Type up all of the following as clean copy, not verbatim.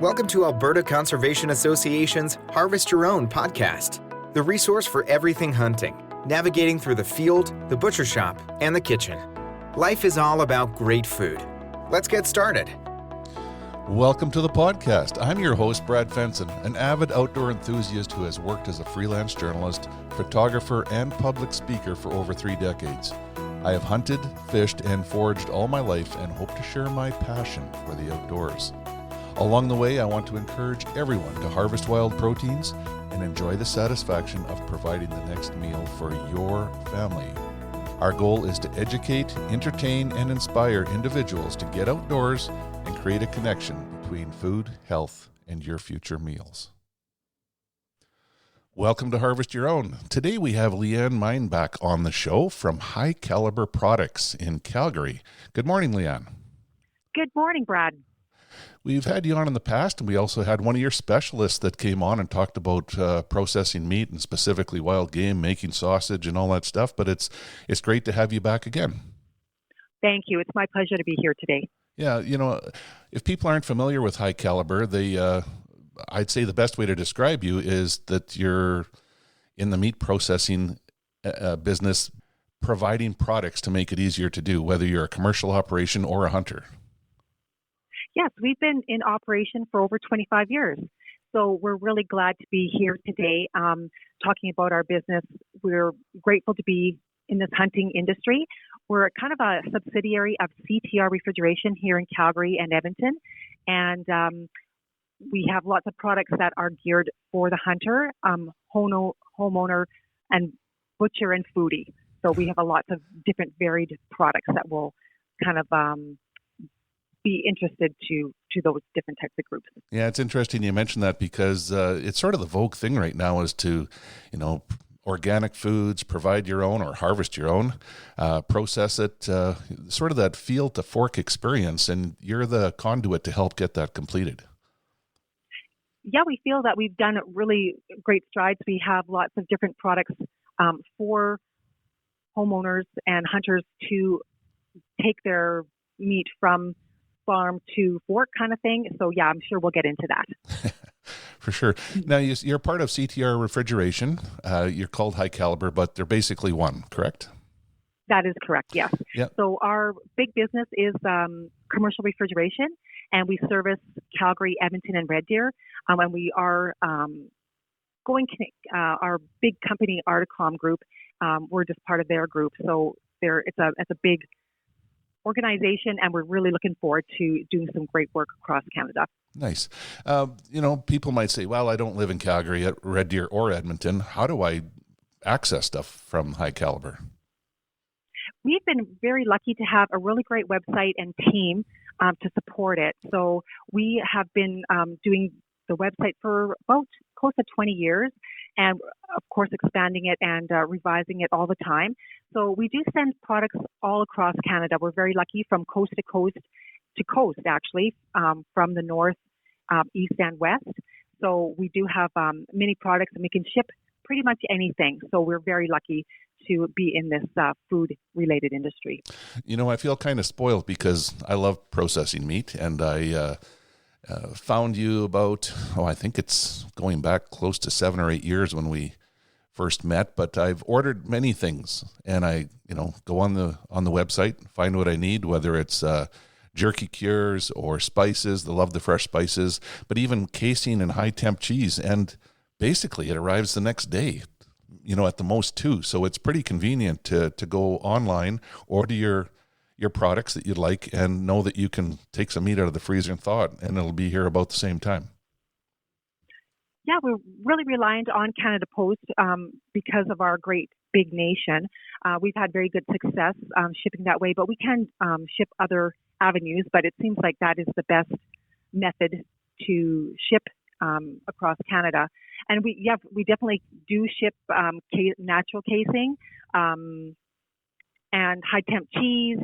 Welcome to Alberta Conservation Association's Harvest Your Own podcast, the resource for everything hunting, navigating through the field, the butcher shop, and the kitchen. Life is all about great food. Let's get started. Welcome to the podcast. I'm your host, Brad Fenson, an avid outdoor enthusiast who has worked as a freelance journalist, photographer, and public speaker for over 3 decades. I have hunted, fished, and foraged all my life and hope to share my passion for the outdoors. Along the way, I want to encourage everyone to harvest wild proteins and enjoy the satisfaction of providing the next meal for your family. Our goal is to educate, entertain, and inspire individuals to get outdoors and create a connection between food, health, and your future meals. Welcome to Harvest Your Own. Today we have Leanne Mein back on the show from High Caliber Products in Calgary. Good morning, Leanne. Good morning, Brad. We've had you on in the past, and we also had one of your specialists that came on and talked about processing meat and specifically wild game, making sausage and all that stuff, but it's great to have you back again. Thank you. It's my pleasure to be here today. Yeah, you know, if people aren't familiar with High Caliber, I'd say the best way to describe you is that you're in the meat processing business, providing products to make it easier to do, whether you're a commercial operation or a hunter. Yes, we've been in operation for over 25 years. So we're really glad to be here today talking about our business. We're grateful to be in this hunting industry. We're kind of a subsidiary of CTR Refrigeration here in Calgary and Edmonton. And we have lots of products that are geared for the hunter, homeowner, and butcher and foodie. So we have a lot of different varied products that will kind of be interested to those different types of groups. Yeah, it's interesting you mentioned that because it's sort of the vogue thing right now is to, organic foods, provide your own or harvest your own, process it, sort of that field to fork experience, and you're the conduit to help get that completed. Yeah, we feel that we've done really great strides. We have lots of different products for homeowners and hunters to take their meat from farm to fork kind of thing. So yeah, I'm sure we'll get into that. For sure. Now you're part of CTR Refrigeration. You're called High Caliber, but they're basically one, correct? That is correct, yes. Yep. So our big business is commercial refrigeration, and we service Calgary, Edmonton, and Red Deer. And we are our big company, Articom Group. We're just part of their group. So it's a big organization, and we're really looking forward to doing some great work across Canada. Nice. People might say, well, I don't live in Calgary, at Red Deer, or Edmonton. How do I access stuff from High Caliber? We've been very lucky to have a really great website and team to support it. So we have been doing the website for about close to 20 years, and of course expanding it and revising it all the time. So we do send products all across Canada. We're very lucky from coast to coast, actually, from the north, east, and west. So we do have many products, and we can ship pretty much anything. So we're very lucky to be in this food-related industry. I feel kind of spoiled because I love processing meat, and I found you about, I think it's going back close to 7 or 8 years when we first met, but I've ordered many things, and I, go on the website, find what I need, whether it's jerky cures or spices. They love the fresh spices, but even casing and high temp cheese, and basically it arrives the next day, at the most 2. So it's pretty convenient to go online, order your products that you'd like, and know that you can take some meat out of the freezer and thaw it, and it'll be here about the same time. Yeah, we're really reliant on Canada Post because of our great big nation. We've had very good success shipping that way, but we can ship other avenues, but it seems like that is the best method to ship across Canada. And we definitely do ship natural casing and high temp cheese.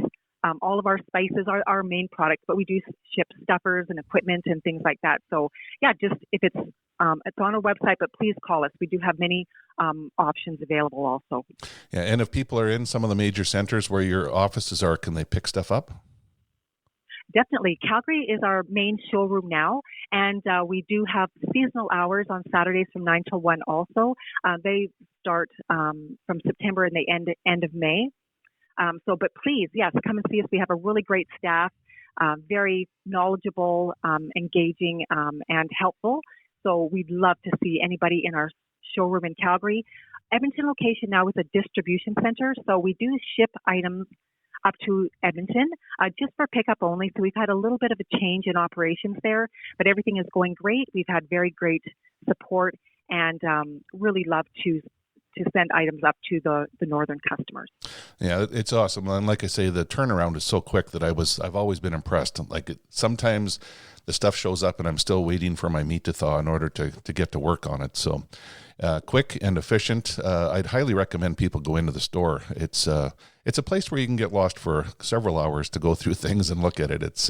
All of our spices are our main product, but we do ship stuffers and equipment and things like that. So yeah, just if it's on our website, but please call us. We do have many options available also. Yeah, and if people are in some of the major centers where your offices are, can they pick stuff up? Definitely. Calgary is our main showroom now, and we do have seasonal hours on Saturdays from 9 till 1 also. They start from September and they end of May. But please, yes, come and see us. We have a really great staff, very knowledgeable, engaging, and helpful. So we'd love to see anybody in our showroom in Calgary. Edmonton location now is a distribution center, so we do ship items up to Edmonton, just for pickup only. So we've had a little bit of a change in operations there, but everything is going great. We've had very great support and really love to send items up to the northern customers. Yeah, it's awesome. And like I say, the turnaround is so quick that I've always been impressed. Sometimes the stuff shows up and I'm still waiting for my meat to thaw in order to get to work on it. So quick and efficient. I'd highly recommend people go into the store. It's a place where you can get lost for several hours to go through things and look at it. It's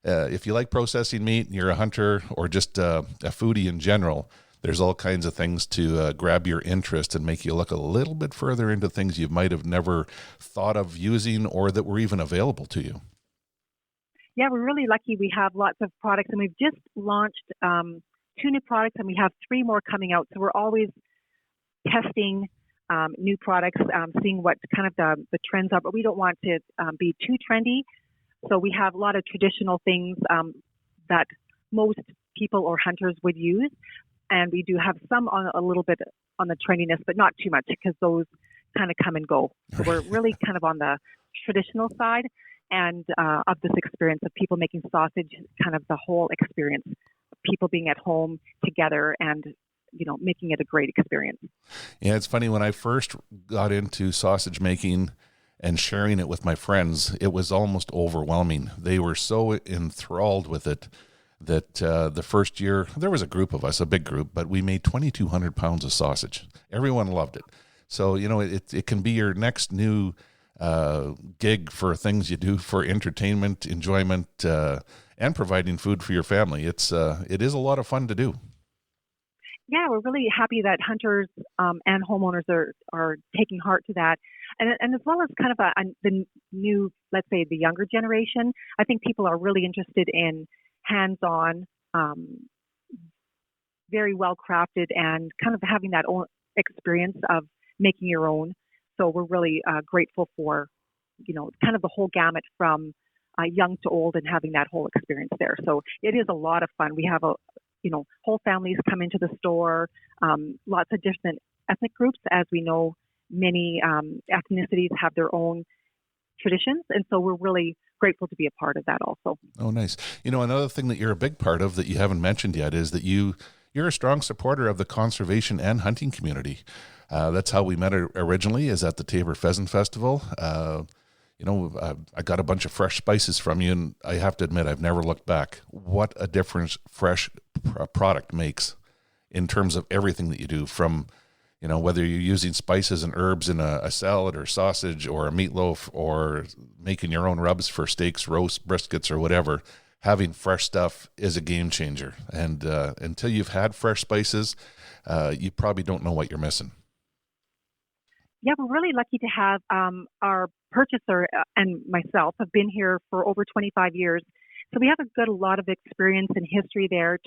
if you like processing meat, you're a hunter or just a foodie in general, there's all kinds of things to grab your interest and make you look a little bit further into things you might have never thought of using or that were even available to you. Yeah, we're really lucky. We have lots of products, and we've just launched 2 new products, and we have 3 more coming out. So we're always testing new products, seeing what kind of the trends are, but we don't want to be too trendy. So we have a lot of traditional things that most people or hunters would use. And we do have some on a little bit on the trendiness, but not too much because those kind of come and go. So we're really kind of on the traditional side and of this experience of people making sausage, kind of the whole experience, people being at home together and, making it a great experience. Yeah, it's funny. When I first got into sausage making and sharing it with my friends, it was almost overwhelming. They were so enthralled with it that the first year, there was a group of us, a big group, but we made 2,200 pounds of sausage. Everyone loved it. So, it can be your next new gig for things you do for entertainment, enjoyment, and providing food for your family. It is a lot of fun to do. Yeah, we're really happy that hunters and homeowners are taking heart to that. And as well as kind of the new, let's say the younger generation, I think people are really interested in hands-on, very well crafted, and kind of having that own experience of making your own. So we're really grateful for, kind of the whole gamut from young to old and having that whole experience there. So it is a lot of fun. We have whole families come into the store, lots of different ethnic groups. As we know, many ethnicities have their own traditions, and so we're really grateful to be a part of that also. Oh, nice. Another thing that you're a big part of that you haven't mentioned yet is that you're a strong supporter of the conservation and hunting community. That's how we met originally, is at the Tabor Pheasant Festival. I got a bunch of fresh spices from you, and I have to admit, I've never looked back. What a difference fresh product makes in terms of everything that you do, from whether you're using spices and herbs in a salad or sausage or a meatloaf or making your own rubs for steaks, roasts, briskets, or whatever, having fresh stuff is a game changer. And until you've had fresh spices, you probably don't know what you're missing. Yeah, we're really lucky to have our purchaser and myself have been here for over 25 years. So we have a lot of experience and history there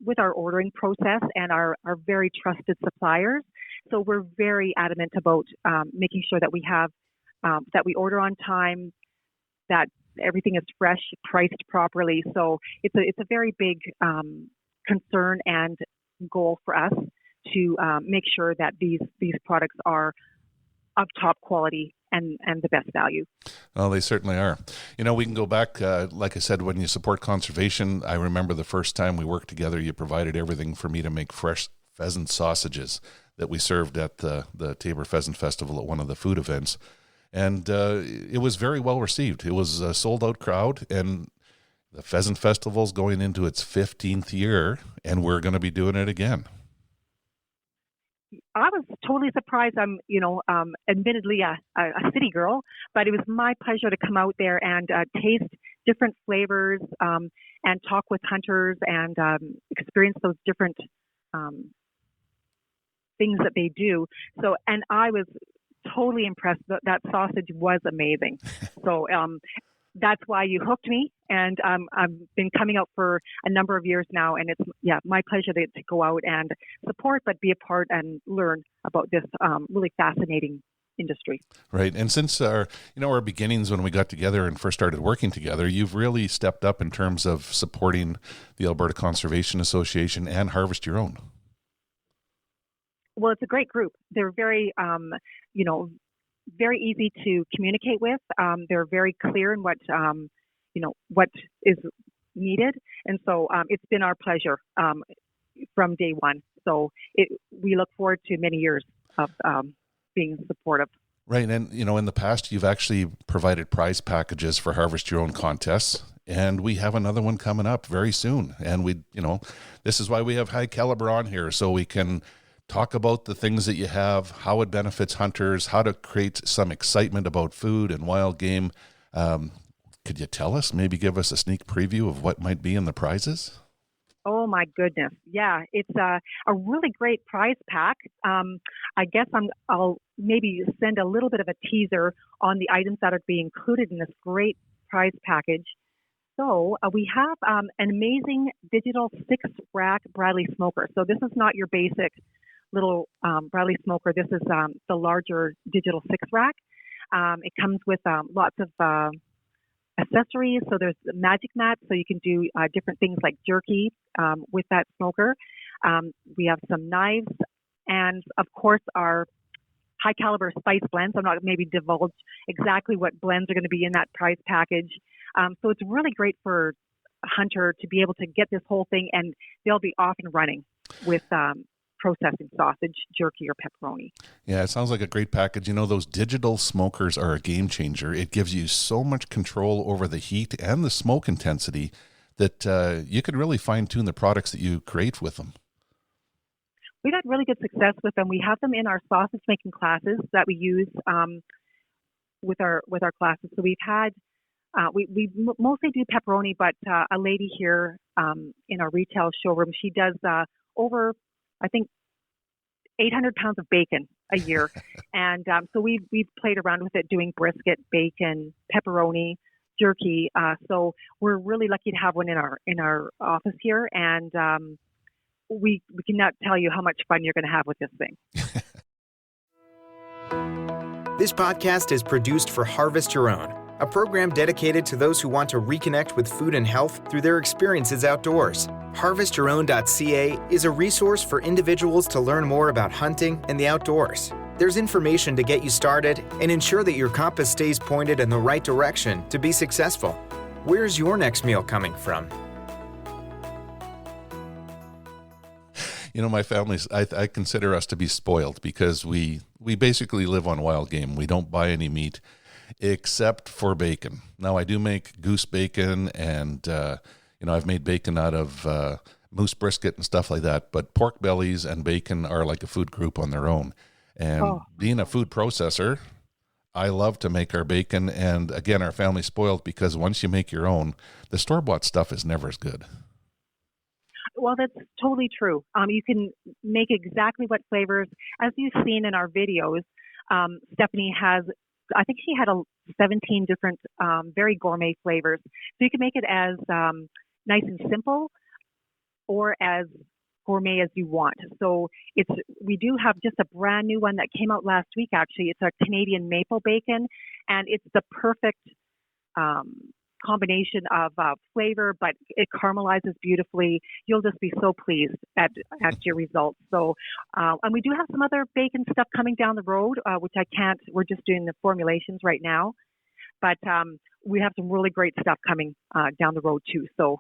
with our ordering process and our very trusted suppliers. So we're very adamant about making sure that we have that we order on time, that everything is fresh, priced properly. So it's a very big concern and goal for us to make sure that these products are of top quality and the best value. Well, they certainly are. We can go back, like I said, when you support conservation, I remember the first time we worked together, you provided everything for me to make fresh pheasant sausages that we served at the Tabor Pheasant Festival at one of the food events. And it was very well received. It was a sold-out crowd, and the Pheasant Festival's going into its 15th year, and we're going to be doing it again. I was totally surprised. I'm, admittedly a city girl, but it was my pleasure to come out there and taste different flavors and talk with hunters and experience those different things that they do. So, and I was totally impressed. That sausage was amazing. So that's why you hooked me, and I've been coming out for a number of years now, and it's my pleasure to go out and support, but be a part and learn about this really fascinating industry. Right. And since our beginnings when we got together and first started working together, you've really stepped up in terms of supporting the Alberta Conservation Association and Harvest Your Own. Well, it's a great group. They're very, very easy to communicate with. They're very clear in what is needed. And so it's been our pleasure from day one. So we look forward to many years of being supportive. Right. And, in the past, you've actually provided prize packages for Harvest Your Own contests. And we have another one coming up very soon. And this is why we have High Caliber on here, so we can talk about the things that you have, how it benefits hunters, how to create some excitement about food and wild game. Could you tell us, maybe give us a sneak preview of what might be in the prizes? Oh my goodness. Yeah, it's a really great prize pack. I guess I'll maybe send a little bit of a teaser on the items that are being included in this great prize package. So we have an amazing digital 6-rack Bradley smoker. So this is not your basic little Bradley smoker. This is the larger digital 6-rack. It comes with lots of accessories. So there's magic mats, so you can do different things like jerky with that smoker. We have some knives, and of course our high caliber spice blends. I'm not maybe divulge exactly what blends are going to be in that prize package. So it's really great for a hunter to be able to get this whole thing, and they'll be off and running with processing sausage, jerky, or pepperoni. Yeah, it sounds like a great package. Those digital smokers are a game changer. It gives you so much control over the heat and the smoke intensity that you can really fine-tune the products that you create with them. We've had really good success with them. We have them in our sausage making classes that we use with our classes. So we've had we mostly do pepperoni, but a lady here in our retail showroom, she does over, I think, 800 pounds of bacon a year. And so we've played around with it, doing brisket, bacon, pepperoni, jerky. So we're really lucky to have one in our office here. And we cannot tell you how much fun you're going to have with this thing. This podcast is produced for Harvest Your Own, a program dedicated to those who want to reconnect with food and health through their experiences outdoors. HarvestYourOwn.ca is a resource for individuals to learn more about hunting and the outdoors. There's information to get you started and ensure that your compass stays pointed in the right direction to be successful. Where's your next meal coming from? My family's, I consider us to be spoiled because we basically live on wild game. We don't buy any meat except for bacon. Now, I do make goose bacon, and I've made bacon out of moose brisket and stuff like that, but pork bellies and bacon are like a food group on their own. And being a food processor, I love to make our bacon, and again, our family's spoiled because once you make your own, the store-bought stuff is never as good. Well, that's totally true. You can make exactly what flavors, as you've seen in our videos. Stephanie has, I think she had 17 different very gourmet flavors. So you can make it as nice and simple or as gourmet as you want. So we do have just a brand new one that came out last week, actually. It's a Canadian maple bacon, and it's the perfect combination of flavor, but it caramelizes beautifully. You'll just be so pleased at your results. So, and we do have some other bacon stuff coming down the road, which we're just doing the formulations right now, but we have some really great stuff coming down the road too. So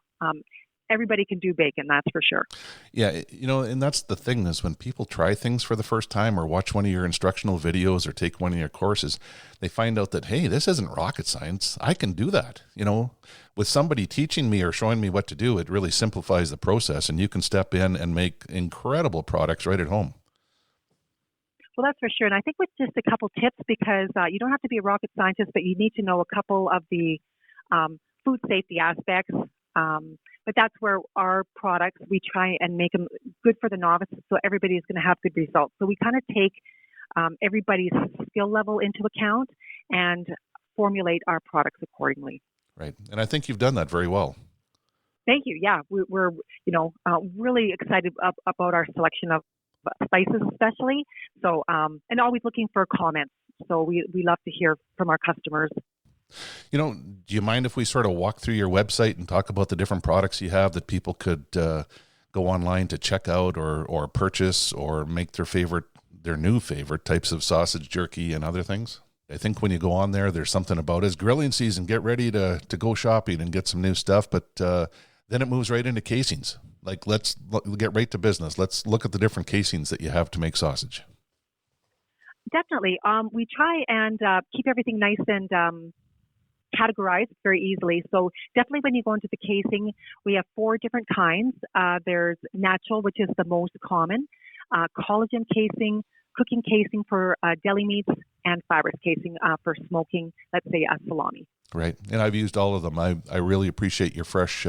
everybody can do bacon, that's for sure. Yeah, and that's the thing is when people try things for the first time or watch one of your instructional videos or take one of your courses, they find out that, hey, this isn't rocket science. I can do that. With somebody teaching me or showing me what to do, it really simplifies the process, and you can step in and make incredible products right at home. Well, that's for sure. And I think with just a couple tips, because you don't have to be a rocket scientist, but you need to know a couple of the food safety aspects. But that's where our products, we try and make them good for the novice, so everybody is going to have good results. So we kind of take everybody's skill level into account and formulate our products accordingly. Right. And I think you've done that very well. Thank you. Yeah, we're really excited about our selection of spices, especially. So, and always looking for comments. So we love to hear from our customers. Do you mind if we sort of walk through your website and talk about the different products you have that people could go online to check out or purchase or make their new favorite types of sausage, jerky, and other things? I think when you go on there, there's something about it's grilling season. Get ready to go shopping and get some new stuff. But then it moves right into casings. Like, let's get right to business. Let's look at the different casings that you have to make sausage. Definitely. We try and keep everything nice and categorized very easily. So definitely when you go into the casing, we have 4 different kinds. There's natural, which is the most common, collagen casing, cooking casing for deli meats, and fibrous casing for smoking, let's say a salami. Right. And I've used all of them. I really appreciate your fresh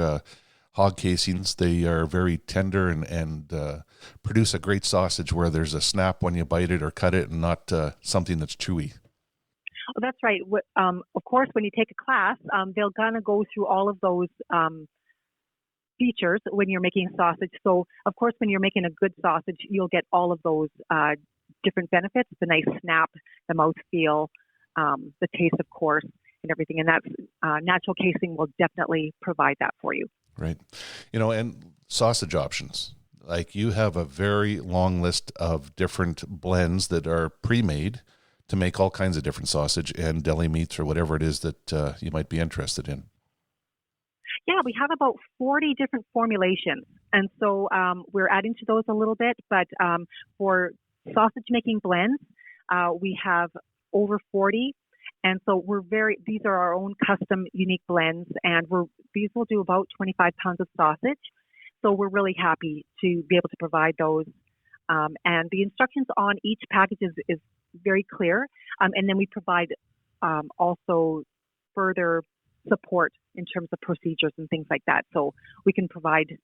hog casings. They are very tender and produce a great sausage where there's a snap when you bite it or cut it and not something that's chewy. Oh, that's right. Of course, when you take a class, they'll kind of go through all of those features when you're making sausage. So, of course, when you're making a good sausage, you'll get all of those different benefits, the nice snap, the mouthfeel, the taste, of course, and everything. And that's natural casing will definitely provide that for you. Right. And sausage options. Like, you have a very long list of different blends that are pre-made to make all kinds of different sausage and deli meats or whatever it is that you might be interested in. Yeah, we have about 40 different formulations. And so we're adding to those a little bit. But for sausage making blends, we have over 40. And so these are our own custom unique blends. And these will do about 25 pounds of sausage. So we're really happy to be able to provide those. And the instructions on each package is very clear. And then we provide also further support in terms of procedures and things like that. So we can provide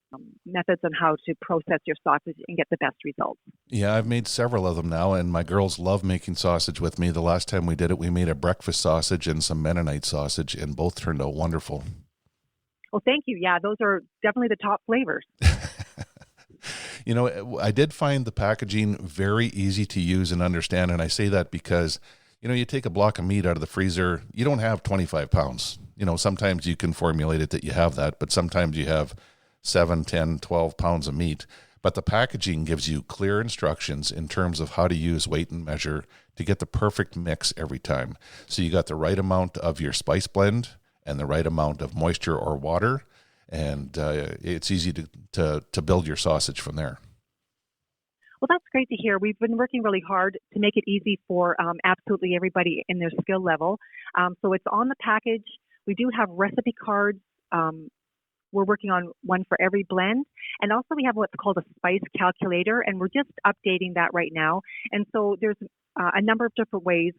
methods on how to process your sausage and get the best results. Yeah, I've made several of them now, and my girls love making sausage with me. The last time we did it, we made a breakfast sausage and some Mennonite sausage, and both turned out wonderful. Well, thank you. Yeah, those are definitely the top flavors. I did find the packaging very easy to use and understand, and I say that because, you take a block of meat out of the freezer, you don't have 25 pounds. Sometimes you can formulate it that you have that, but sometimes you have 7, 10, 12 pounds of meat. But the packaging gives you clear instructions in terms of how to use weight and measure to get the perfect mix every time. So you got the right amount of your spice blend and the right amount of moisture or water, and it's easy to build your sausage from there. Well, that's great to hear. We've been working really hard to make it easy for absolutely everybody in their skill level. So it's on the package. We do have recipe cards. We're working on one for every blend. And also we have what's called a spice calculator, and we're just updating that right now. And so there's a number of different ways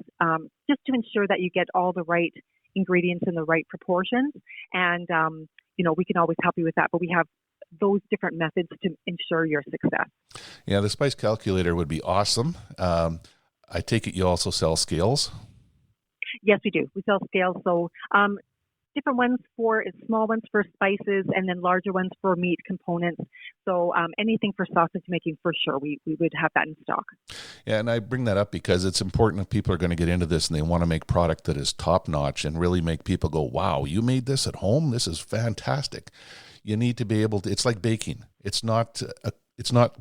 just to ensure that you get all the right ingredients in the right proportions. And, we can always help you with that. But we have those different methods to ensure your success. Yeah, the spice calculator would be awesome. I take it you also sell scales? Yes, we do. We sell scales. So different ones small ones for spices, and then larger ones for meat components. So anything for sausage making, for sure, we would have that in stock. Yeah, and I bring that up because it's important if people are going to get into this and they want to make product that is top notch and really make people go, wow, you made this at home? This is fantastic. You need to be able to, it's like baking. It's not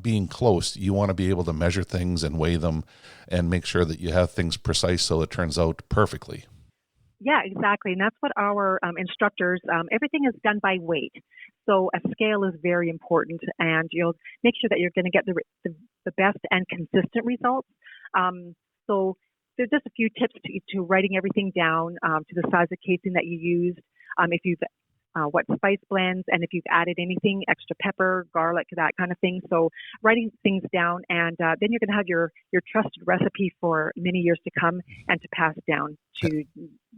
being close. You want to be able to measure things and weigh them and make sure that you have things precise so it turns out perfectly. Yeah, exactly. And that's what our instructors, everything is done by weight. So a scale is very important, and you'll make sure that you're going to get the best and consistent results. So there's just a few tips to writing everything down, to the size of casing that you used, if you've what spice blends, and if you've added anything, extra pepper, garlic, that kind of thing. So writing things down, and then you're going to have your trusted recipe for many years to come and to pass down to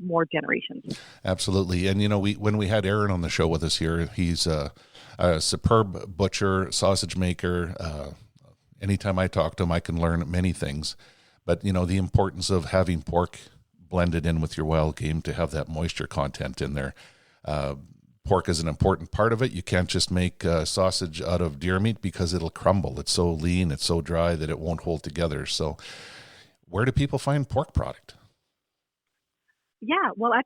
more generations. Absolutely. And, when we had Aaron on the show with us here, he's a superb butcher, sausage maker. Anytime I talk to him, I can learn many things. But, the importance of having pork blended in with your wild game to have that moisture content in there. Pork is an important part of it. You can't just make sausage out of deer meat because it'll crumble. It's so lean, it's so dry that it won't hold together. So where do people find pork product? Yeah, well, at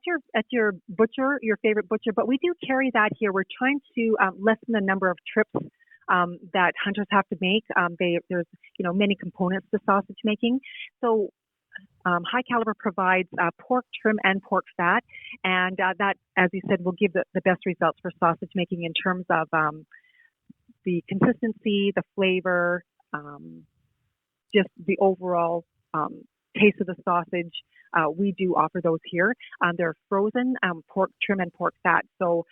your butcher, your favorite butcher, but we do carry that here. We're trying to lessen the number of trips that hunters have to make. There's many components to sausage making, so High Caliber provides pork trim and pork fat, and that, as you said, will give the best results for sausage making in terms of the consistency, the flavor, just the overall taste of the sausage. We do offer those here. They're frozen pork trim and pork fat. So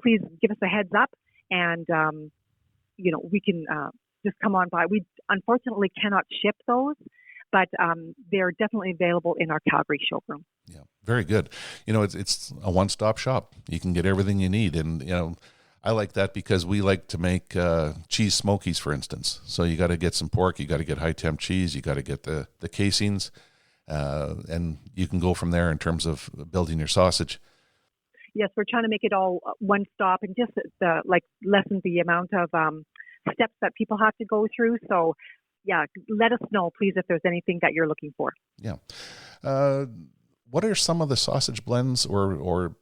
please give us a heads up, and we can just come on by. We unfortunately cannot ship those, but they're definitely available in our Calgary showroom. Yeah, very good. It's a one-stop shop. You can get everything you need, and I like that because we like to make cheese smokies, for instance. So you got to get some pork, you got to get high temp cheese, you got to get the casings, and you can go from there in terms of building your sausage. Yes, we're trying to make it all one stop and just lessen the amount of steps that people have to go through. So, yeah, let us know, please, if there's anything that you're looking for. Yeah. What are some of the sausage blends or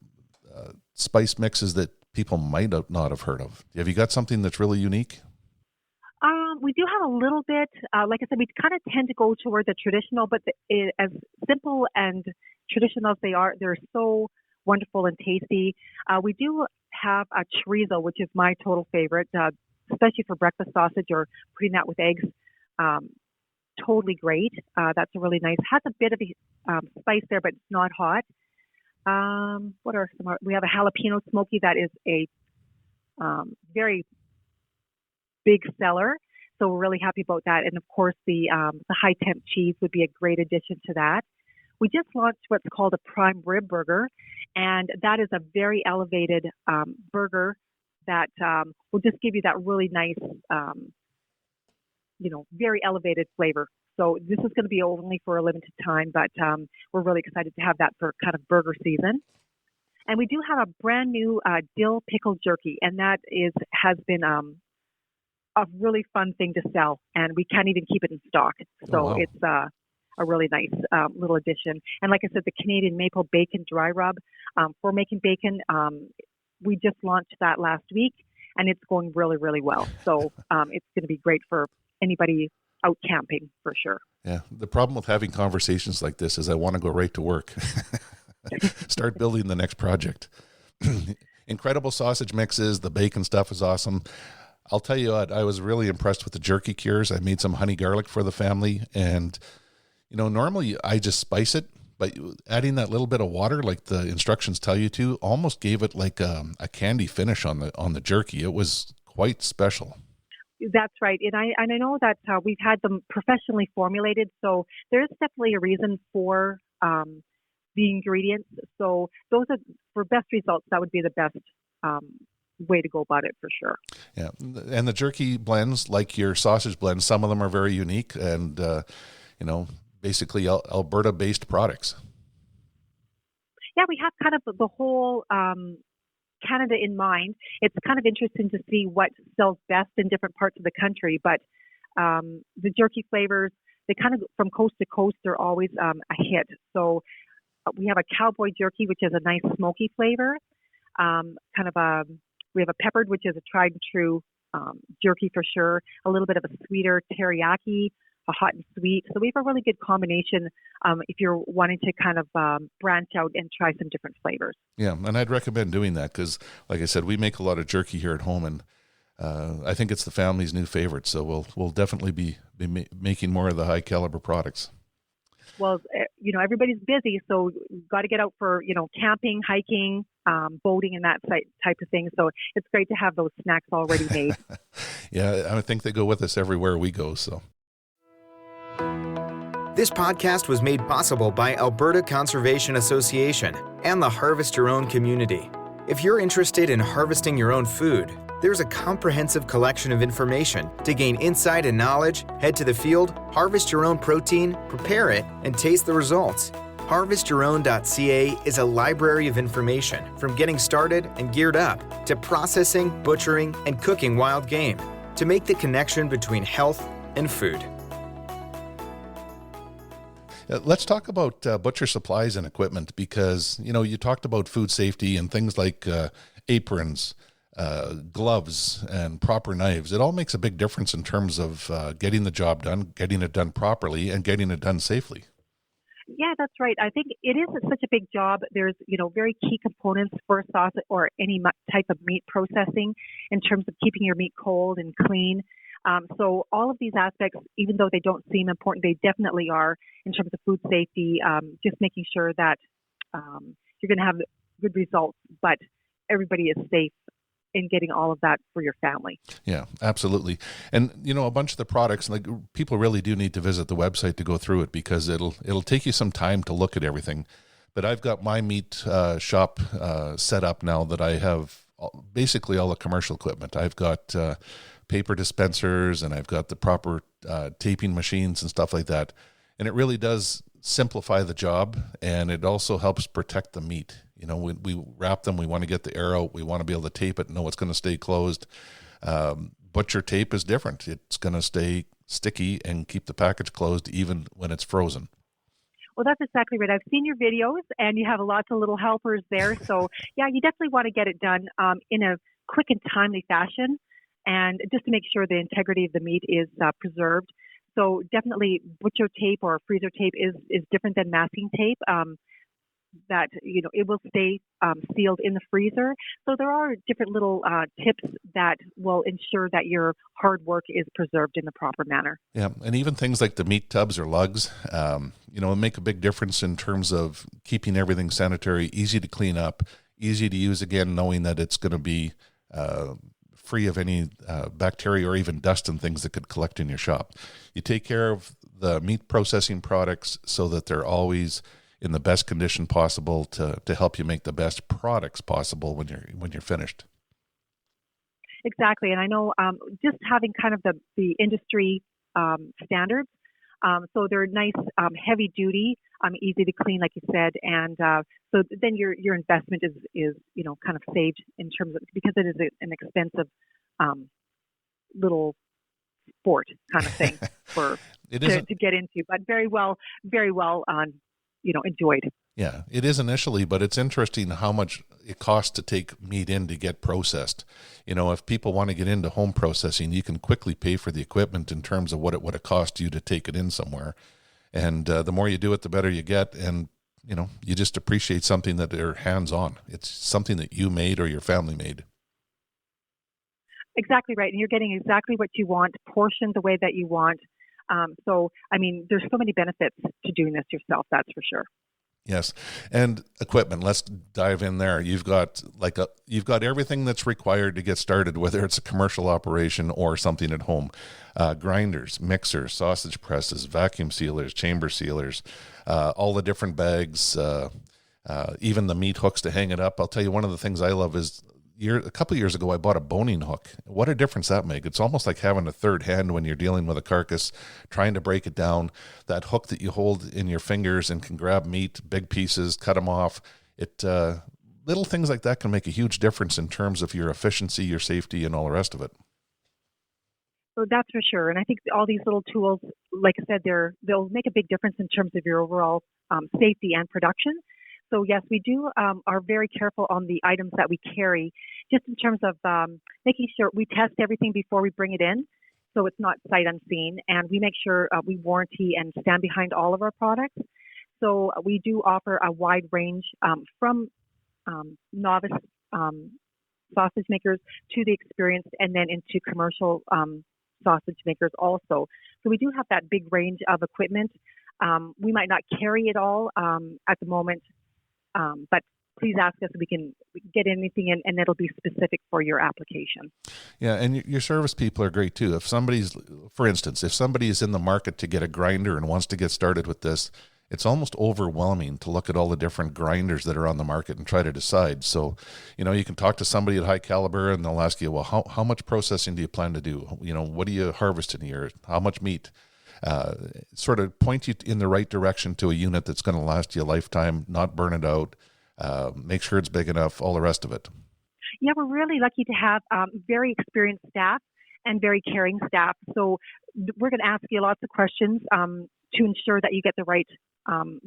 spice mixes that people might not have heard of? Have you got something that's really unique? We do have a little bit. Like I said, we kind of tend to go toward the traditional, but as simple and traditional as they are, they're so wonderful and tasty. We do have a chorizo, which is my total favorite, especially for breakfast sausage or putting that with eggs. Totally great. That's a really nice. Has a bit of a spice there, but it's not hot. What are some? We have a jalapeno smoky that is a very big seller. So we're really happy about that. And of course, the high temp cheese would be a great addition to that. We just launched what's called a prime rib burger, and that is a very elevated burger that will just give you that really nice, very elevated flavor. So this is going to be only for a limited time, but we're really excited to have that for kind of burger season. And we do have a brand new dill pickle jerky, and that has been a really fun thing to sell, and we can't even keep it in stock. So It's a really nice little addition. And like I said, the Canadian maple bacon dry rub for making bacon, we just launched that last week, and it's going really, really well. So it's going to be great for anybody out camping for sure. Yeah. The problem with having conversations like this is I want to go right to work. Start building the next project. Incredible sausage mixes. The bacon stuff is awesome. I'll tell you what, I was really impressed with the jerky cures. I made some honey garlic for the family, and normally I just spice it, but adding that little bit of water, like the instructions tell you to, almost gave it like a candy finish on the jerky. It was quite special. That's right, and I know that we've had them professionally formulated, so there's definitely a reason for the ingredients. So those are, for best results, that would be the best way to go about it for sure. Yeah, and the jerky blends, like your sausage blends, some of them are very unique and basically Alberta-based products. Yeah, we have kind of the whole Canada in mind. It's kind of interesting to see what sells best in different parts of the country, but the jerky flavors, they kind of, from coast to coast, they're always a hit. So we have a cowboy jerky, which is a nice smoky flavor. We have a peppered, which is a tried and true jerky for sure. A little bit of a sweeter teriyaki, a hot and sweet. So we have a really good combination if you're wanting to kind of branch out and try some different flavors. Yeah, and I'd recommend doing that because, like I said, we make a lot of jerky here at home, and I think it's the family's new favorite. So we'll definitely be making more of the high caliber products. Well, everybody's busy, so you've got to get out for, camping, hiking, boating, and that type of thing. So it's great to have those snacks already made. Yeah, I think they go with us everywhere we go. So. This podcast was made possible by Alberta Conservation Association and the Harvest Your Own community. If you're interested in harvesting your own food, there's a comprehensive collection of information. To gain insight and knowledge, head to the field, harvest your own protein, prepare it, and taste the results. HarvestYourOwn.ca is a library of information from getting started and geared up to processing, butchering, and cooking wild game to make the connection between health and food. Let's talk about butcher supplies and equipment because, you talked about food safety and things like aprons, gloves, and proper knives. It all makes a big difference in terms of getting the job done, getting it done properly, and getting it done safely. Yeah, that's right. I think it is such a big job. There's, very key components for sausage or any type of meat processing in terms of keeping your meat cold and clean. So all of these aspects, even though they don't seem important, they definitely are in terms of food safety, just making sure that you're going to have good results, but everybody is safe in getting all of that for your family. Yeah, absolutely. And, a bunch of the products, like people really do need to visit the website to go through it because it'll take you some time to look at everything. But I've got my meat shop set up now that I have basically all the commercial equipment. I've got paper dispensers and I've got the proper taping machines and stuff like that. And it really does simplify the job, and it also helps protect the meat. We wrap them, we want to get the air out, we want to be able to tape it, know it's going to stay closed. Butcher tape is different. It's going to stay sticky and keep the package closed even when it's frozen. Well, that's exactly right. I've seen your videos, and you have lots of little helpers there. So, yeah, you definitely want to get it done in a quick and timely fashion, and just to make sure the integrity of the meat is preserved. So definitely butcher tape or freezer tape is different than masking tape. That it will stay sealed in the freezer. So there are different little tips that will ensure that your hard work is preserved in the proper manner. Yeah, and even things like the meat tubs or lugs, make a big difference in terms of keeping everything sanitary, easy to clean up, easy to use again, knowing that it's going to be free of any bacteria or even dust and things that could collect in your shop. You take care of the meat processing products so that they're always in the best condition possible to help you make the best products possible when you're finished. Exactly, and I know just having kind of the industry standards, so they're nice, heavy duty, easy to clean, like you said, and so then your investment is kind of saved in terms of, because it is an expensive little sport kind of thing to get into, but very well enjoyed. Yeah, it is initially, but it's interesting how much it costs to take meat in to get processed. If people want to get into home processing, you can quickly pay for the equipment in terms of what it would have cost you to take it in somewhere. And the more you do it, the better you get. And, you just appreciate something that they're hands-on. It's something that you made or your family made. Exactly right. And you're getting exactly what you want, portioned the way that you want. There's so many benefits to doing this yourself, that's for sure. Yes. And equipment, let's dive in there. You've got everything that's required to get started, whether it's a commercial operation or something at home. Grinders, mixers, sausage presses, vacuum sealers, chamber sealers, all the different bags, even the meat hooks to hang it up. I'll tell you, one of the things I love is a couple of years ago, I bought a boning hook. What a difference that makes. It's almost like having a third hand when you're dealing with a carcass, trying to break it down. That hook that you hold in your fingers and can grab meat, big pieces, cut them off. Little things like that can make a huge difference in terms of your efficiency, your safety, and all the rest of it. So that's for sure. And I think all these little tools, like I said, they'll make a big difference in terms of your overall safety and production. So yes, we do are very careful on the items that we carry, just in terms of making sure we test everything before we bring it in, so it's not sight unseen, and we make sure we warranty and stand behind all of our products. So we do offer a wide range from novice sausage makers to the experienced, and then into commercial sausage makers also. So we do have that big range of equipment. We might not carry it all at the moment. But please ask us if we can get anything in, and it'll be specific for your application. Yeah, and your service people are great too. For instance, if somebody is in the market to get a grinder and wants to get started with this, it's almost overwhelming to look at all the different grinders that are on the market and try to decide. So, you can talk to somebody at High Caliber and they'll ask you, well, how much processing do you plan to do? What do you harvest in a year? How much meat? sort of point you in the right direction to a unit that's going to last you a lifetime, not burn it out, make sure it's big enough, all the rest of it. Yeah, we're really lucky to have very experienced staff and very caring staff. So we're going to ask you lots of questions to ensure that you get the right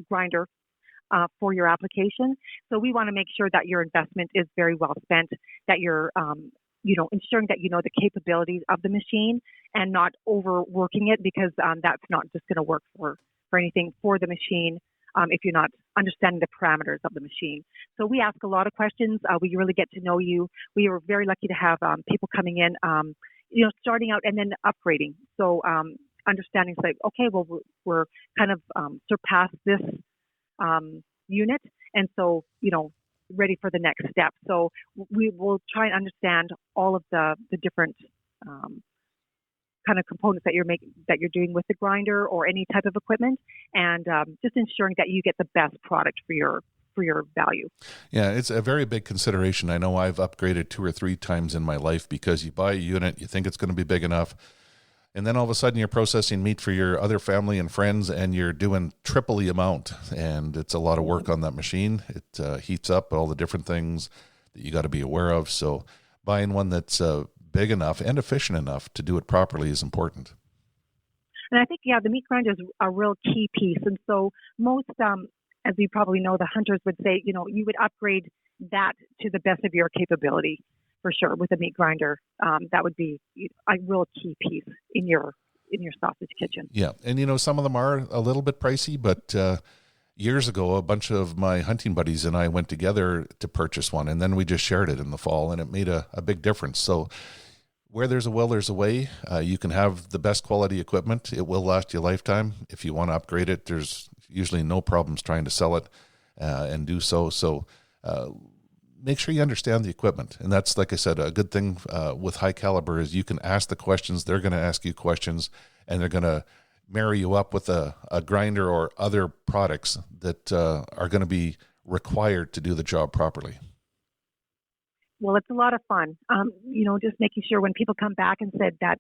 grinder for your application. So we want to make sure that your investment is very well spent, that you're ensuring that you know the capabilities of the machine and not overworking it, because that's not just going to work for anything for the machine if you're not understanding the parameters of the machine. So we ask a lot of questions. We really get to know you. We are very lucky to have people coming in, starting out and then upgrading. So understanding, like, okay, well, we're kind of surpassed this unit, and so, ready for the next step. So we will try and understand all of the different kind of components that you're doing with the grinder or any type of equipment, and just ensuring that you get the best product for your value. Yeah, it's a very big consideration. I know I've upgraded 2 or 3 times in my life, because you buy a unit, you think it's going to be big enough, and then all of a sudden you're processing meat for your other family and friends, and you're doing triple the amount, and it's a lot of work on that machine. It heats up all the different things that you got to be aware of. So buying one that's big enough and efficient enough to do it properly is important. And I think, the meat grinder is a real key piece. And so most, as you probably know, the hunters would say, you would upgrade that to the best of your capability, for sure, with a meat grinder. That would be a real key piece in your sausage kitchen. Yeah, and some of them are a little bit pricey, but years ago, a bunch of my hunting buddies and I went together to purchase one, and then we just shared it in the fall, and it made a big difference. So where there's a will, there's a way. You can have the best quality equipment. It will last you a lifetime. If you want to upgrade it, there's usually no problems trying to sell it and do so. So make sure you understand the equipment. And that's, like I said, a good thing with High Caliber is you can ask the questions, they're going to ask you questions, and they're going to marry you up with a grinder or other products that are going to be required to do the job properly. Well, it's a lot of fun. Just making sure when people come back and said that,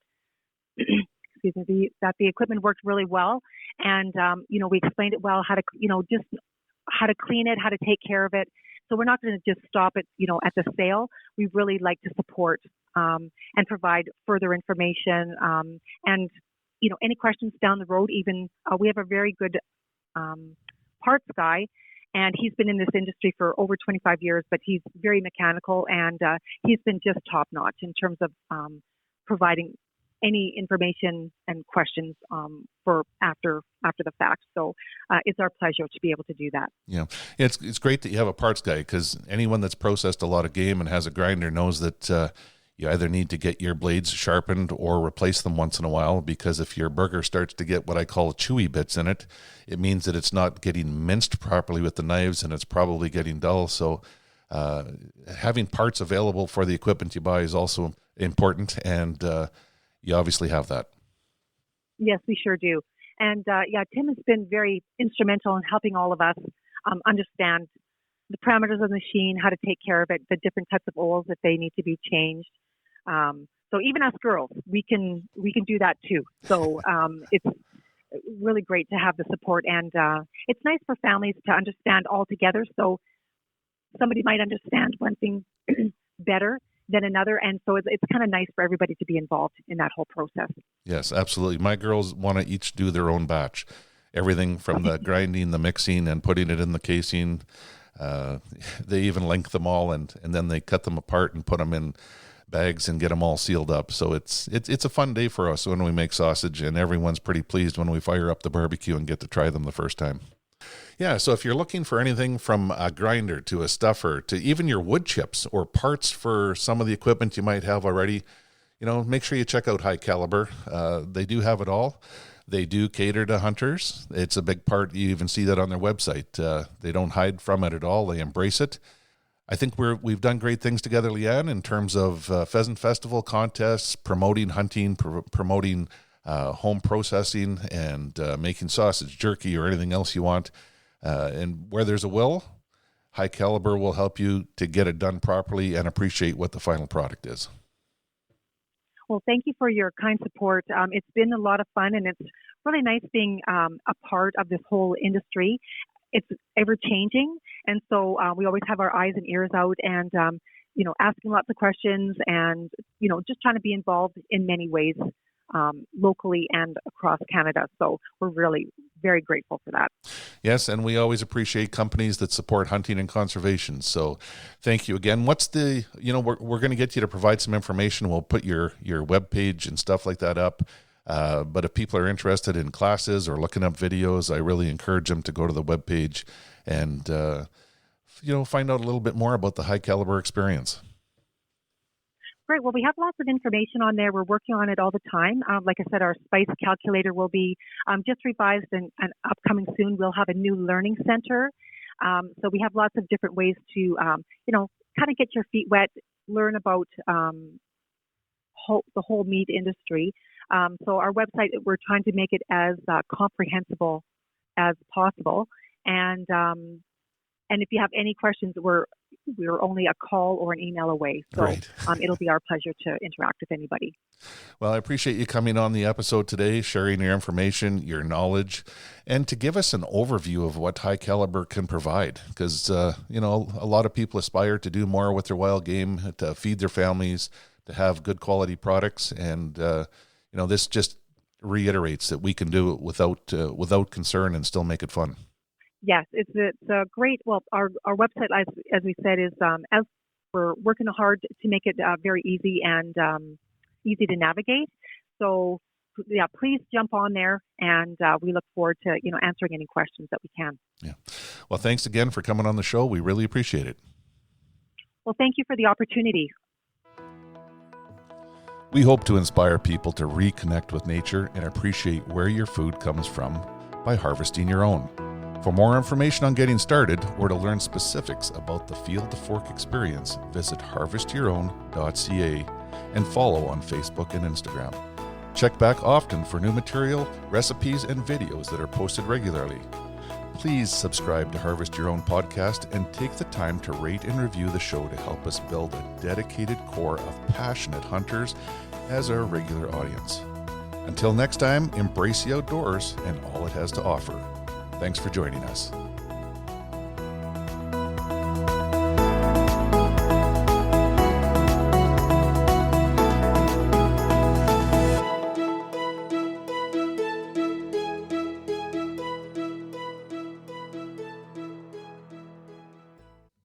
that the equipment worked really well, and we explained it well, how to clean it, how to take care of it. So we're not going to just stop it, at the sale. We really like to support and provide further information. And any questions down the road, even we have a very good parts guy, and he's been in this industry for over 25 years, but he's very mechanical, and he's been just top notch in terms of providing any information and questions for after the fact. So it's our pleasure to be able to do that. Yeah, it's great that you have a parts guy, because anyone that's processed a lot of game and has a grinder knows that you either need to get your blades sharpened or replace them once in a while, because if your burger starts to get what I call chewy bits in it, it means that it's not getting minced properly with the knives, and it's probably getting dull. So having parts available for the equipment you buy is also important, and you obviously have that. Yes, we sure do. And Tim has been very instrumental in helping all of us understand the parameters of the machine, how to take care of it, the different types of oils that they need to be changed. So even us girls, we can do that too. So it's really great to have the support, and it's nice for families to understand all together. So somebody might understand one thing better than another, and so it's kind of nice for everybody to be involved in that whole process. Yes, absolutely. My girls want to each do their own batch, everything from the grinding, the mixing, and putting it in the casing. They even link them all, and then they cut them apart and put them in bags and get them all sealed up. So it's a fun day for us when we make sausage, and everyone's pretty pleased when we fire up the barbecue and get to try them the first time. Yeah, so if you're looking for anything from a grinder to a stuffer to even your wood chips or parts for some of the equipment you might have already, make sure you check out High Caliber. They do have it all. They do cater to hunters. It's a big part. You even see that on their website. They don't hide from it at all. They embrace it. I think we've done great things together, Leanne, in terms of pheasant festival contests, promoting hunting, promoting home processing, and making sausage, jerky, or anything else you want. And where there's a will, High Caliber will help you to get it done properly and appreciate what the final product is. Well, thank you for your kind support. It's been a lot of fun, and it's really nice being a part of this whole industry. It's ever changing, and so we always have our eyes and ears out, and asking lots of questions, and just trying to be involved in many ways, locally and across Canada. So we're really very grateful for that. Yes, and we always appreciate companies that support hunting and conservation. So thank you again. What's the, we're going to get you to provide some information. We'll put your webpage and stuff like that up. But if people are interested in classes or looking up videos, I really encourage them to go to the webpage and, find out a little bit more about the High Caliber experience. Great. Well, we have lots of information on there. We're working on it all the time. Like I said, our spice calculator will be just revised and upcoming soon. We'll have a new learning center. So we have lots of different ways to, kind of get your feet wet, learn about the whole meat industry. So our website, we're trying to make it as comprehensible as possible. And if you have any questions, we're only a call or an email away. So it'll be our pleasure to interact with anybody. Well, I appreciate you coming on the episode today, sharing your information, your knowledge, and to give us an overview of what High Caliber can provide. Because, a lot of people aspire to do more with their wild game, to feed their families, to have good quality products. And, this just reiterates that we can do it without concern and still make it fun. Yes, it's a great. Well, our website, as we said, is as we're working hard to make it very easy and easy to navigate. So, yeah, please jump on there, and we look forward to answering any questions that we can. Yeah. Well, thanks again for coming on the show. We really appreciate it. Well, thank you for the opportunity. We hope to inspire people to reconnect with nature and appreciate where your food comes from by harvesting your own. For more information on getting started or to learn specifics about the Field to Fork experience, visit harvestyourown.ca and follow on Facebook and Instagram. Check back often for new material, recipes, and videos that are posted regularly. Please subscribe to Harvest Your Own podcast and take the time to rate and review the show to help us build a dedicated core of passionate hunters as our regular audience. Until next time, embrace the outdoors and all it has to offer. Thanks for joining us.